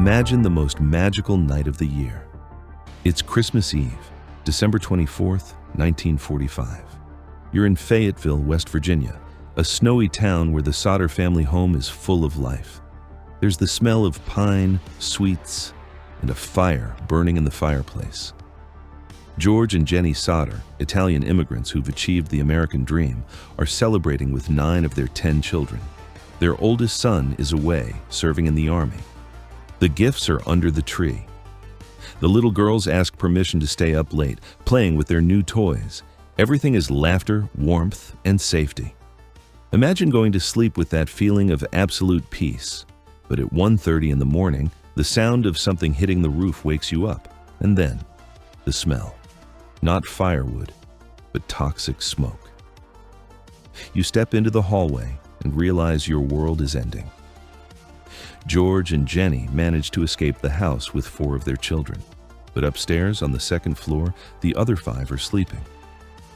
Imagine the most magical night of the year. It's Christmas Eve, December 24th, 1945. You're in Fayetteville, West Virginia, a snowy town where the Sodder family home is full of life. There's the smell of pine, sweets, and a fire burning in the fireplace. George and Jennie Sodder, Italian immigrants who've achieved the American dream, are celebrating with 9 of their 10 children. Their oldest son is away, serving in the army. The gifts are under the tree. The little girls ask permission to stay up late, playing with their new toys. Everything is laughter, warmth, and safety. Imagine going to sleep with that feeling of absolute peace. But at 1:30 in the morning, the sound of something hitting the roof wakes you up. And then, the smell. Not firewood, but toxic smoke. You step into the hallway and realize your world is ending. George and Jennie manage to escape the house with 4 of their children. But upstairs on the 2nd floor, the other 5 are sleeping.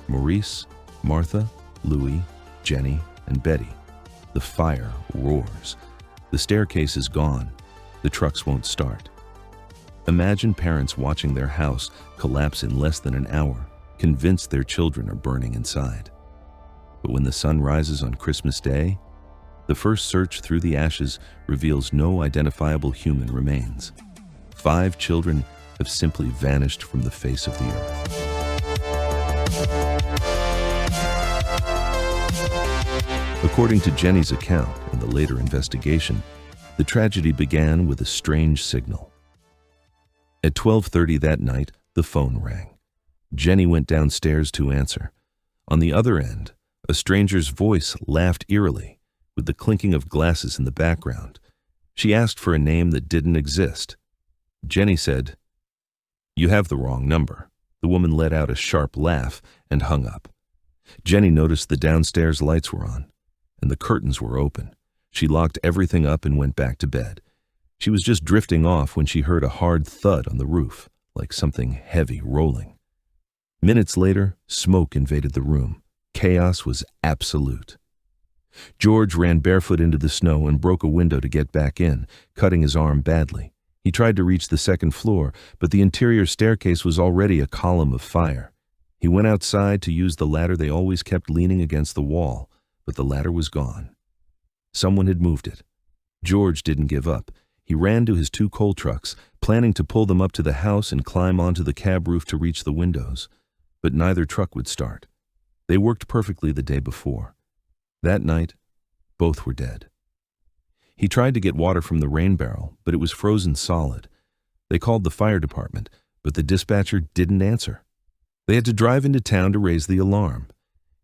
Maurice, Martha, Louis, Jennie, and Betty. The fire roars. The staircase is gone. The trucks won't start. Imagine parents watching their house collapse in less than an hour, convinced their children are burning inside. But when the sun rises on Christmas Day, the first search through the ashes reveals no identifiable human remains. 5 children have simply vanished from the face of the earth. According to Jennie's account in the later investigation, the tragedy began with a strange signal. At 12:30 that night, the phone rang. Jennie went downstairs to answer. On the other end, a stranger's voice laughed eerily, with the clinking of glasses in the background. She asked for a name that didn't exist. Jennie said, "You have the wrong number." The woman let out a sharp laugh and hung up. Jennie noticed the downstairs lights were on, and the curtains were open. She locked everything up and went back to bed. She was just drifting off when she heard a hard thud on the roof, like something heavy rolling. Minutes later, smoke invaded the room. Chaos was absolute. George ran barefoot into the snow and broke a window to get back in, cutting his arm badly. He tried to reach the 2nd floor, but the interior staircase was already a column of fire. He went outside to use the ladder they always kept leaning against the wall, but the ladder was gone. Someone had moved it. George didn't give up. He ran to his 2 coal trucks, planning to pull them up to the house and climb onto the cab roof to reach the windows. But neither truck would start. They worked perfectly the day before. That night, both were dead. He tried to get water from the rain barrel, but it was frozen solid. They called the fire department, but the dispatcher didn't answer. They had to drive into town to raise the alarm.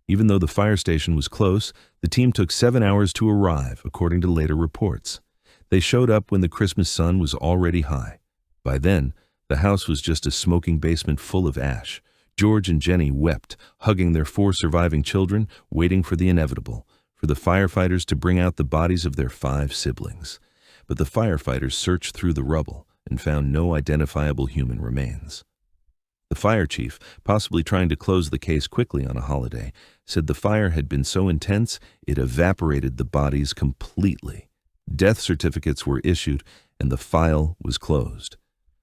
Even though the fire station was close, the team took 7 hours to arrive, according to later reports. They showed up when the Christmas sun was already high. By then, the house was just a smoking basement full of ash. George and Jennie wept, hugging their 4 surviving children, waiting for the inevitable, for the firefighters to bring out the bodies of their 5 siblings. But the firefighters searched through the rubble and found no identifiable human remains. The fire chief, possibly trying to close the case quickly on a holiday, said the fire had been so intense it evaporated the bodies completely. Death certificates were issued and the file was closed.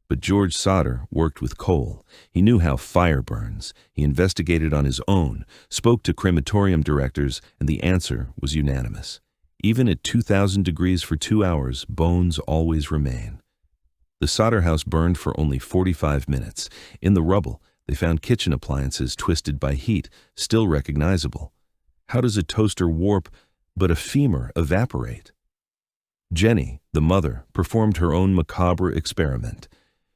But George Sodder worked with coal. He knew how fire burns. He investigated on his own, spoke to crematorium directors, and the answer was unanimous. Even at 2,000 degrees for 2 hours, bones always remain. The Sodder house burned for only 45 minutes. In the rubble, they found kitchen appliances twisted by heat, still recognizable. How does a toaster warp, but a femur evaporate? Jennie, the mother, performed her own macabre experiment.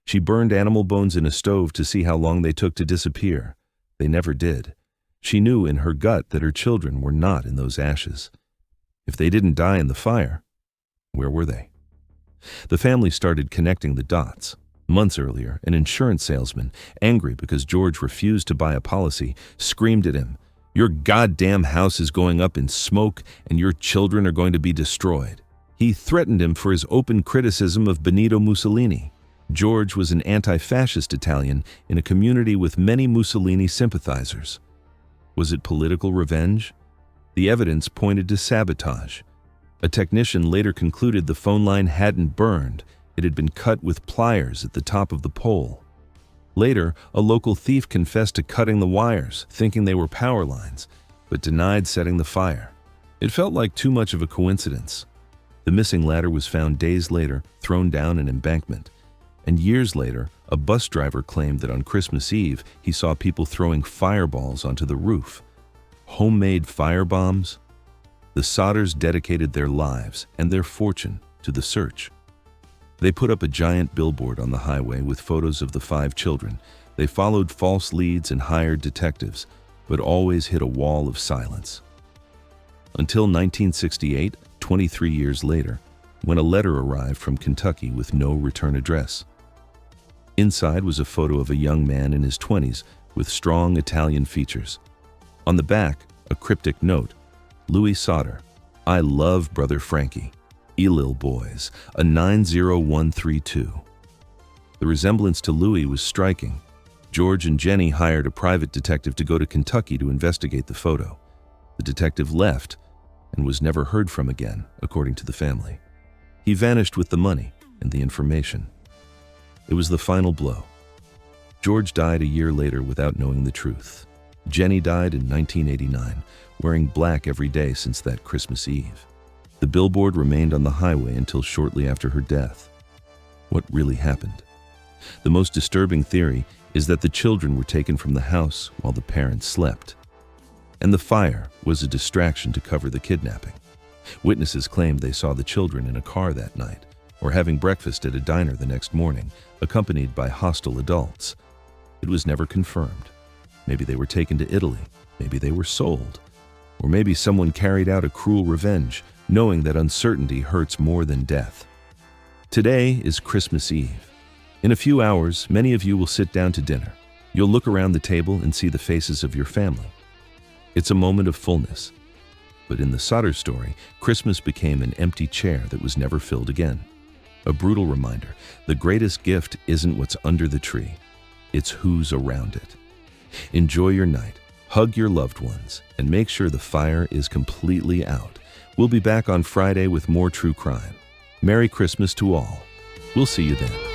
She burned animal bones in a stove to see how long they took to disappear. They never did. She knew in her gut that her children were not in those ashes. If they didn't die in the fire, where were they? The family started connecting the dots. Months earlier, an insurance salesman, angry because George refused to buy a policy, screamed at him, "Your goddamn house is going up in smoke and your children are going to be destroyed." He threatened him for his open criticism of Benito Mussolini. George was an anti-fascist Italian in a community with many Mussolini sympathizers. Was it political revenge? The evidence pointed to sabotage. A technician later concluded the phone line hadn't burned, It had been cut with pliers at the top of the pole. Later, a local thief confessed to cutting the wires, thinking they were power lines, but denied setting the fire. It felt like too much of a coincidence. The missing ladder was found days later, thrown down an embankment. And years later, a bus driver claimed that on Christmas Eve, he saw people throwing fireballs onto the roof. Homemade firebombs? The Sodders dedicated their lives and their fortune to the search. They put up a giant billboard on the highway with photos of the 5 children. They followed false leads and hired detectives, but always hit a wall of silence. Until 1968, 23 years later, when a letter arrived from Kentucky with no return address. Inside was a photo of a young man in his 20s with strong Italian features. On the back, a cryptic note, Louis Sodder, I love Brother Frankie. Elil Boys, a 90132. The resemblance to Louis was striking. George and Jennie hired a private detective to go to Kentucky to investigate the photo. The detective left and was never heard from again, according to the family. He vanished with the money and the information. It was the final blow. George died a year later without knowing the truth. Jennie died in 1989, wearing black every day since that Christmas Eve. The billboard remained on the highway until shortly after her death. What really happened? The most disturbing theory is that the children were taken from the house while the parents slept. And the fire was a distraction to cover the kidnapping. Witnesses claimed they saw the children in a car that night, or having breakfast at a diner the next morning, accompanied by hostile adults. It was never confirmed. Maybe they were taken to Italy, maybe they were sold, or maybe someone carried out a cruel revenge, knowing that uncertainty hurts more than death. Today is Christmas Eve. In a few hours, many of you will sit down to dinner. You'll look around the table and see the faces of your family. It's a moment of fullness. But in the Sodder story, Christmas became an empty chair that was never filled again. A brutal reminder, the greatest gift isn't what's under the tree, it's who's around it. Enjoy your night, hug your loved ones, and make sure the fire is completely out. We'll be back on Friday with more true crime. Merry Christmas to all. We'll see you then.